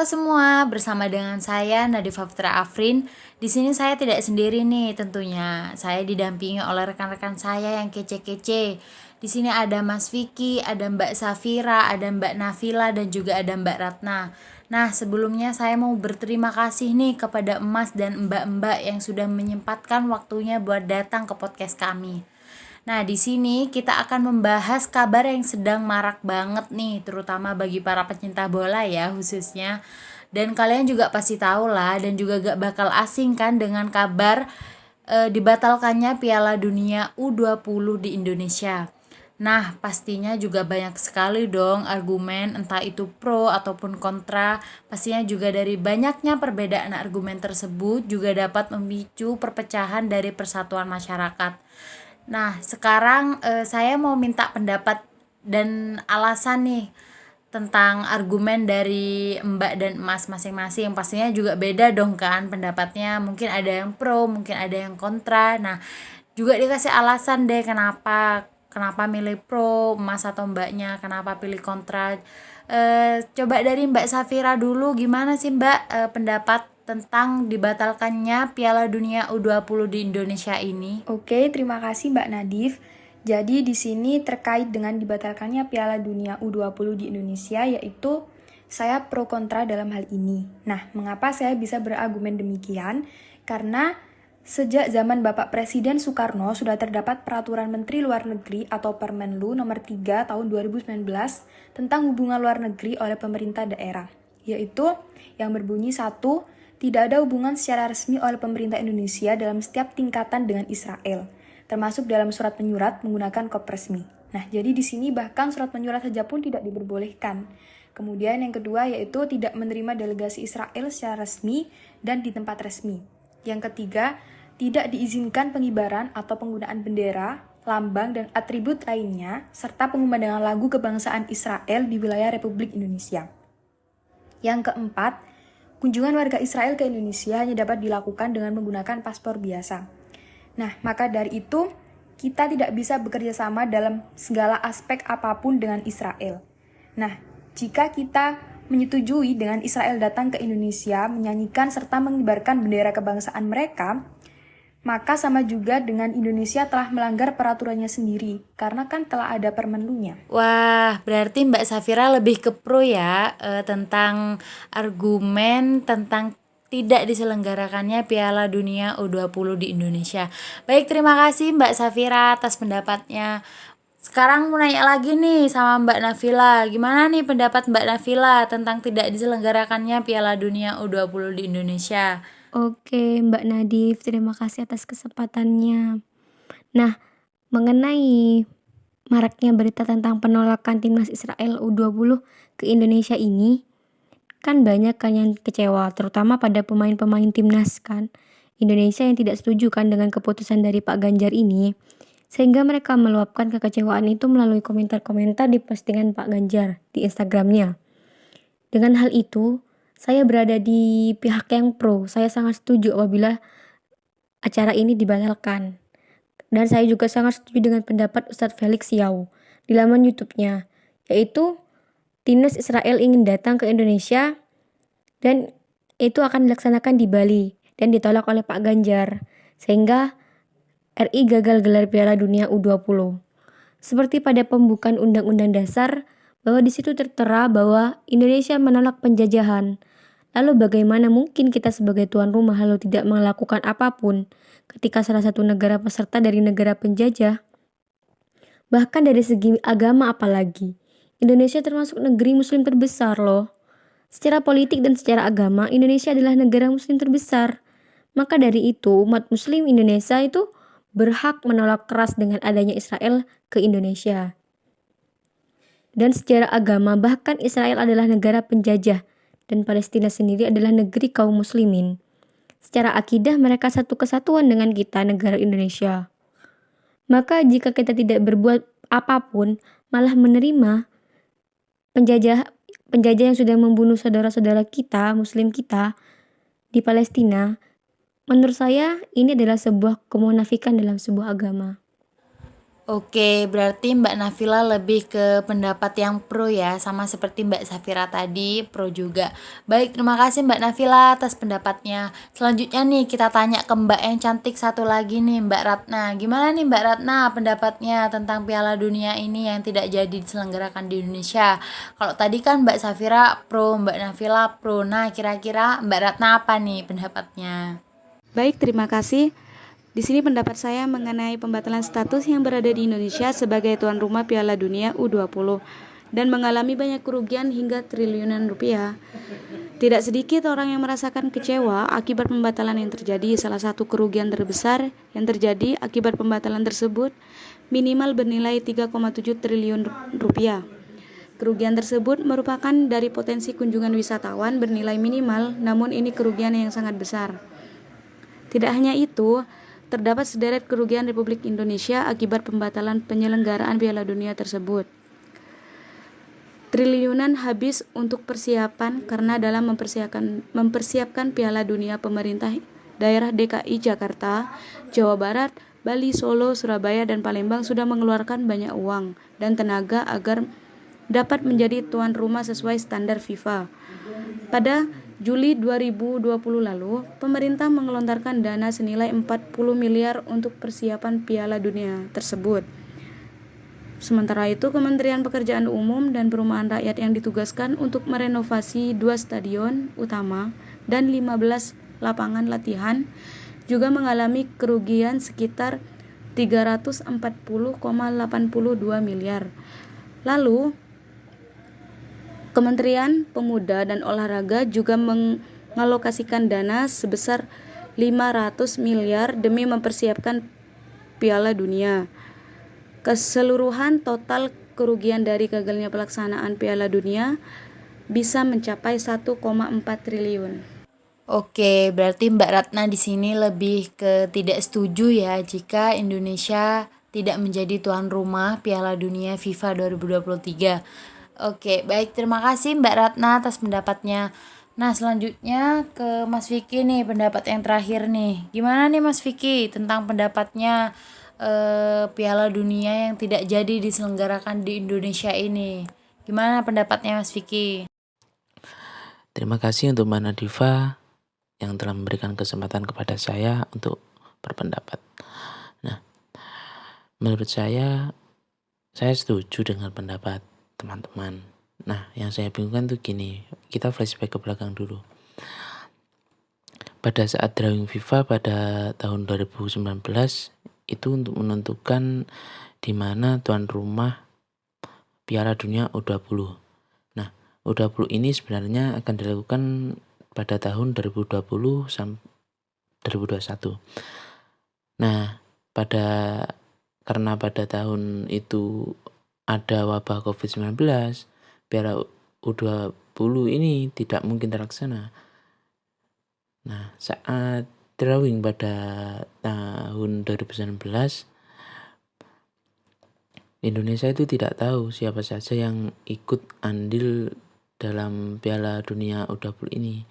semua, bersama dengan saya Nadifa Fitra Afrin. Di sini saya tidak sendiri nih tentunya. Saya didampingi oleh rekan-rekan saya yang kece-kece. Di sini ada Mas Vicky, ada Mbak Safira, ada Mbak Nafila dan juga ada Mbak Ratna. Nah, sebelumnya saya mau berterima kasih nih kepada Emas dan Mbak-mbak yang sudah menyempatkan waktunya buat datang ke podcast kami. Nah, di sini kita akan membahas kabar yang sedang marak banget nih, terutama bagi para pecinta bola ya khususnya. Dan kalian juga pasti tahu lah dan juga gak bakal asing kan dengan kabar dibatalkannya Piala Dunia U20 di Indonesia. Nah, pastinya juga banyak sekali dong argumen entah itu pro ataupun kontra. Pastinya juga dari banyaknya perbedaan argumen tersebut juga dapat memicu perpecahan dari persatuan masyarakat. Nah, sekarang saya mau minta pendapat dan alasan nih tentang argumen dari Mbak dan Mas masing-masing. Pastinya juga beda dong kan pendapatnya. Mungkin ada yang pro, mungkin ada yang kontra. Nah, juga dikasih alasan deh kenapa milih pro, Mas atau Mbaknya kenapa pilih kontra. Coba dari Mbak Safira dulu, gimana sih Mbak pendapat tentang dibatalkannya Piala Dunia U20 di Indonesia ini? Oke, terima kasih Mbak Nadif. Jadi di sini terkait dengan dibatalkannya Piala Dunia U20 di Indonesia, yaitu saya pro kontra dalam hal ini. Nah, mengapa saya bisa berargumen demikian? Karena sejak zaman Bapak Presiden Soekarno sudah terdapat Peraturan Menteri Luar Negeri atau Permenlu nomor 3 tahun 2019 tentang hubungan luar negeri oleh pemerintah daerah, yaitu yang berbunyi satu, tidak ada hubungan secara resmi oleh pemerintah Indonesia dalam setiap tingkatan dengan Israel, termasuk dalam surat menyurat menggunakan kop resmi. Nah, jadi di sini bahkan surat menyurat saja pun tidak diperbolehkan. Kemudian yang kedua yaitu tidak menerima delegasi Israel secara resmi dan di tempat resmi. Yang ketiga, tidak diizinkan pengibaran atau penggunaan bendera, lambang, dan atribut lainnya, serta pengumandangan lagu kebangsaan Israel di wilayah Republik Indonesia. Yang keempat, kunjungan warga Israel ke Indonesia hanya dapat dilakukan dengan menggunakan paspor biasa. Nah, maka dari itu, kita tidak bisa bekerja sama dalam segala aspek apapun dengan Israel. Nah, jika kita menyetujui dengan Israel datang ke Indonesia, menyanyikan serta mengibarkan bendera kebangsaan mereka, maka sama juga dengan Indonesia telah melanggar peraturannya sendiri, karena kan telah ada permenlunya. Wah, berarti Mbak Safira lebih ke pro ya tentang argumen tentang tidak diselenggarakannya Piala Dunia U20 di Indonesia. Baik, terima kasih Mbak Safira atas pendapatnya. Sekarang mau nanya lagi nih sama Mbak Nafila. Gimana nih pendapat Mbak Nafila tentang tidak diselenggarakannya Piala Dunia U20 di Indonesia? Oke, Mbak Nadif, terima kasih atas kesempatannya. Nah, mengenai maraknya berita tentang penolakan timnas Israel U20 ke Indonesia ini, kan banyak kan yang kecewa, terutama pada pemain-pemain timnas kan Indonesia yang tidak setuju kan dengan keputusan dari Pak Ganjar ini, sehingga mereka meluapkan kekecewaan itu melalui komentar-komentar di postingan Pak Ganjar di Instagramnya. Dengan hal itu, saya berada di pihak yang pro. Saya sangat setuju apabila acara ini dibatalkan. Dan saya juga sangat setuju dengan pendapat Ustadz Felix Yau di laman YouTube-nya, yaitu timnas Israel ingin datang ke Indonesia dan itu akan dilaksanakan di Bali dan ditolak oleh Pak Ganjar, sehingga RI gagal gelar Piala Dunia U20. Seperti pada pembukaan Undang-Undang Dasar, bahwa di situ tertera bahwa Indonesia menolak penjajahan. Lalu bagaimana mungkin kita sebagai tuan rumah lalu tidak melakukan apapun ketika salah satu negara peserta dari negara penjajah? Bahkan dari segi agama apalagi. Indonesia termasuk negeri muslim terbesar loh. Secara politik dan secara agama, Indonesia adalah negara muslim terbesar. Maka dari itu, umat muslim Indonesia itu berhak menolak keras dengan adanya Israel ke Indonesia. Dan secara agama, bahkan Israel adalah negara penjajah dan Palestina sendiri adalah negeri kaum muslimin. Secara akidah mereka satu kesatuan dengan kita, negara Indonesia. Maka jika kita tidak berbuat apapun, malah menerima penjajah yang sudah membunuh saudara-saudara kita, muslim kita di Palestina, menurut saya ini adalah sebuah kemunafikan dalam sebuah agama. Oke, berarti Mbak Nafila lebih ke pendapat yang pro ya, sama seperti Mbak Safira tadi, pro juga. Baik, terima kasih Mbak Nafila atas pendapatnya. Selanjutnya nih kita tanya ke Mbak yang cantik satu lagi nih, Mbak Ratna. Gimana nih Mbak Ratna pendapatnya tentang Piala Dunia ini yang tidak jadi diselenggarakan di Indonesia? Kalau tadi kan Mbak Safira pro, Mbak Nafila pro. Nah, kira-kira Mbak Ratna apa nih pendapatnya? Baik, terima kasih. Di sini pendapat saya mengenai pembatalan status yang berada di Indonesia sebagai tuan rumah Piala Dunia U20 dan mengalami banyak kerugian hingga triliunan rupiah. Tidak sedikit orang yang merasakan kecewa akibat pembatalan yang terjadi. Salah satu kerugian terbesar yang terjadi akibat pembatalan tersebut minimal bernilai 3,7 triliun rupiah. Kerugian tersebut merupakan dari potensi kunjungan wisatawan bernilai minimal, namun ini kerugian yang sangat besar. Tidak hanya itu, terdapat sederet kerugian Republik Indonesia akibat pembatalan penyelenggaraan Piala Dunia tersebut. Triliunan habis untuk persiapan karena dalam mempersiapkan Piala Dunia pemerintah daerah DKI Jakarta, Jawa Barat, Bali, Solo, Surabaya, dan Palembang sudah mengeluarkan banyak uang dan tenaga agar dapat menjadi tuan rumah sesuai standar FIFA. Pada Juli 2020 lalu, pemerintah mengelontarkan dana senilai 40 miliar untuk persiapan Piala Dunia tersebut. Sementara itu, Kementerian Pekerjaan Umum dan Perumahan Rakyat yang ditugaskan untuk merenovasi 2 stadion utama dan 15 lapangan latihan juga mengalami kerugian sekitar 340,82 miliar. Lalu, Kementerian Pemuda dan Olahraga juga mengalokasikan dana sebesar 500 miliar demi mempersiapkan Piala Dunia. Keseluruhan total kerugian dari gagalnya pelaksanaan Piala Dunia bisa mencapai 1,4 triliun. Oke, berarti Mbak Ratna di sini lebih ke tidak setuju ya jika Indonesia tidak menjadi tuan rumah Piala Dunia FIFA 2023. Oke, baik, terima kasih Mbak Ratna atas pendapatnya. Nah, selanjutnya ke Mas Vicky nih, pendapat yang terakhir nih. Gimana nih Mas Vicky tentang pendapatnya Piala Dunia yang tidak jadi diselenggarakan di Indonesia ini? Gimana pendapatnya Mas Vicky? Terima kasih untuk Mbak Nadifa yang telah memberikan kesempatan kepada saya untuk berpendapat. Nah, menurut saya setuju dengan pendapat teman-teman. Nah, yang saya bingungkan tuh gini, kita flashback ke belakang dulu. Pada saat drawing FIFA pada tahun 2019 itu untuk menentukan di mana tuan rumah Piala Dunia U20. Nah, U20 ini sebenarnya akan dilakukan pada tahun 2020 sampai 2021. Nah, karena pada tahun itu ada wabah COVID-19, Piala U20 ini tidak mungkin terlaksana. Nah, saat drawing pada tahun 2019, Indonesia itu tidak tahu siapa saja yang ikut andil dalam Piala Dunia U20 ini.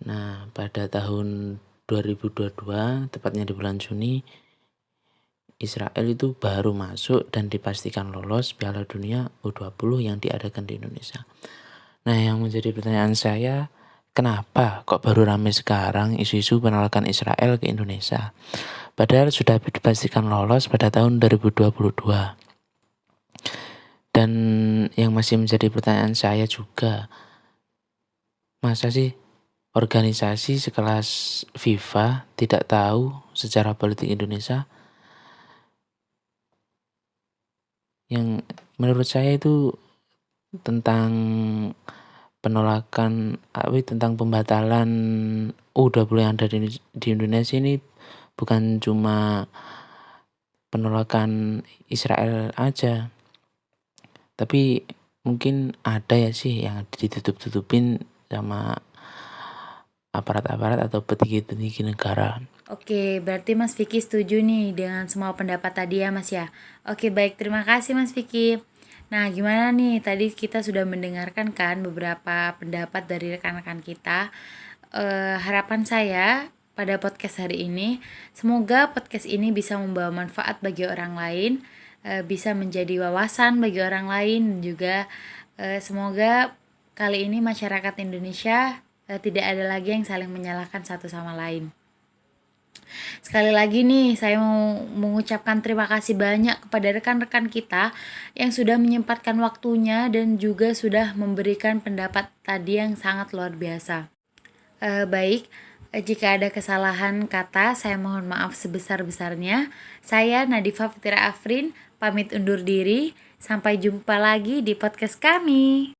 Nah, pada tahun 2022, tepatnya di bulan Juni, Israel itu baru masuk dan dipastikan lolos Piala Dunia U20 yang diadakan di Indonesia. Nah, yang menjadi pertanyaan saya, kenapa kok baru ramai sekarang isu-isu penolakan Israel ke Indonesia? Padahal sudah dipastikan lolos pada tahun 2022. Dan yang masih menjadi pertanyaan saya juga, masa sih organisasi sekelas FIFA tidak tahu sejarah politik Indonesia? Yang menurut saya itu tentang penolakan, tentang pembatalan U20 yang ada di Indonesia ini bukan cuma penolakan Israel aja, tapi mungkin ada ya sih yang ditutup-tutupin sama aparat-aparat atau petinggi-petinggi negara. Oke, berarti Mas Vicky setuju nih dengan semua pendapat tadi ya Mas ya. Oke, baik, terima kasih Mas Vicky. Nah, gimana nih? Tadi kita sudah mendengarkan kan beberapa pendapat dari rekan-rekan kita. Harapan saya pada podcast hari ini. Semoga podcast ini bisa membawa manfaat bagi orang lain, bisa menjadi wawasan bagi orang lain, dan juga semoga kali ini masyarakat Indonesia tidak ada lagi yang saling menyalahkan satu sama lain. Sekali lagi nih, saya mau mengucapkan terima kasih banyak kepada rekan-rekan kita yang sudah menyempatkan waktunya dan juga sudah memberikan pendapat tadi yang sangat luar biasa. Baik, jika ada kesalahan kata, saya mohon maaf sebesar-besarnya. Saya Nadifa Fitira Afrin, pamit undur diri. Sampai jumpa lagi di podcast kami.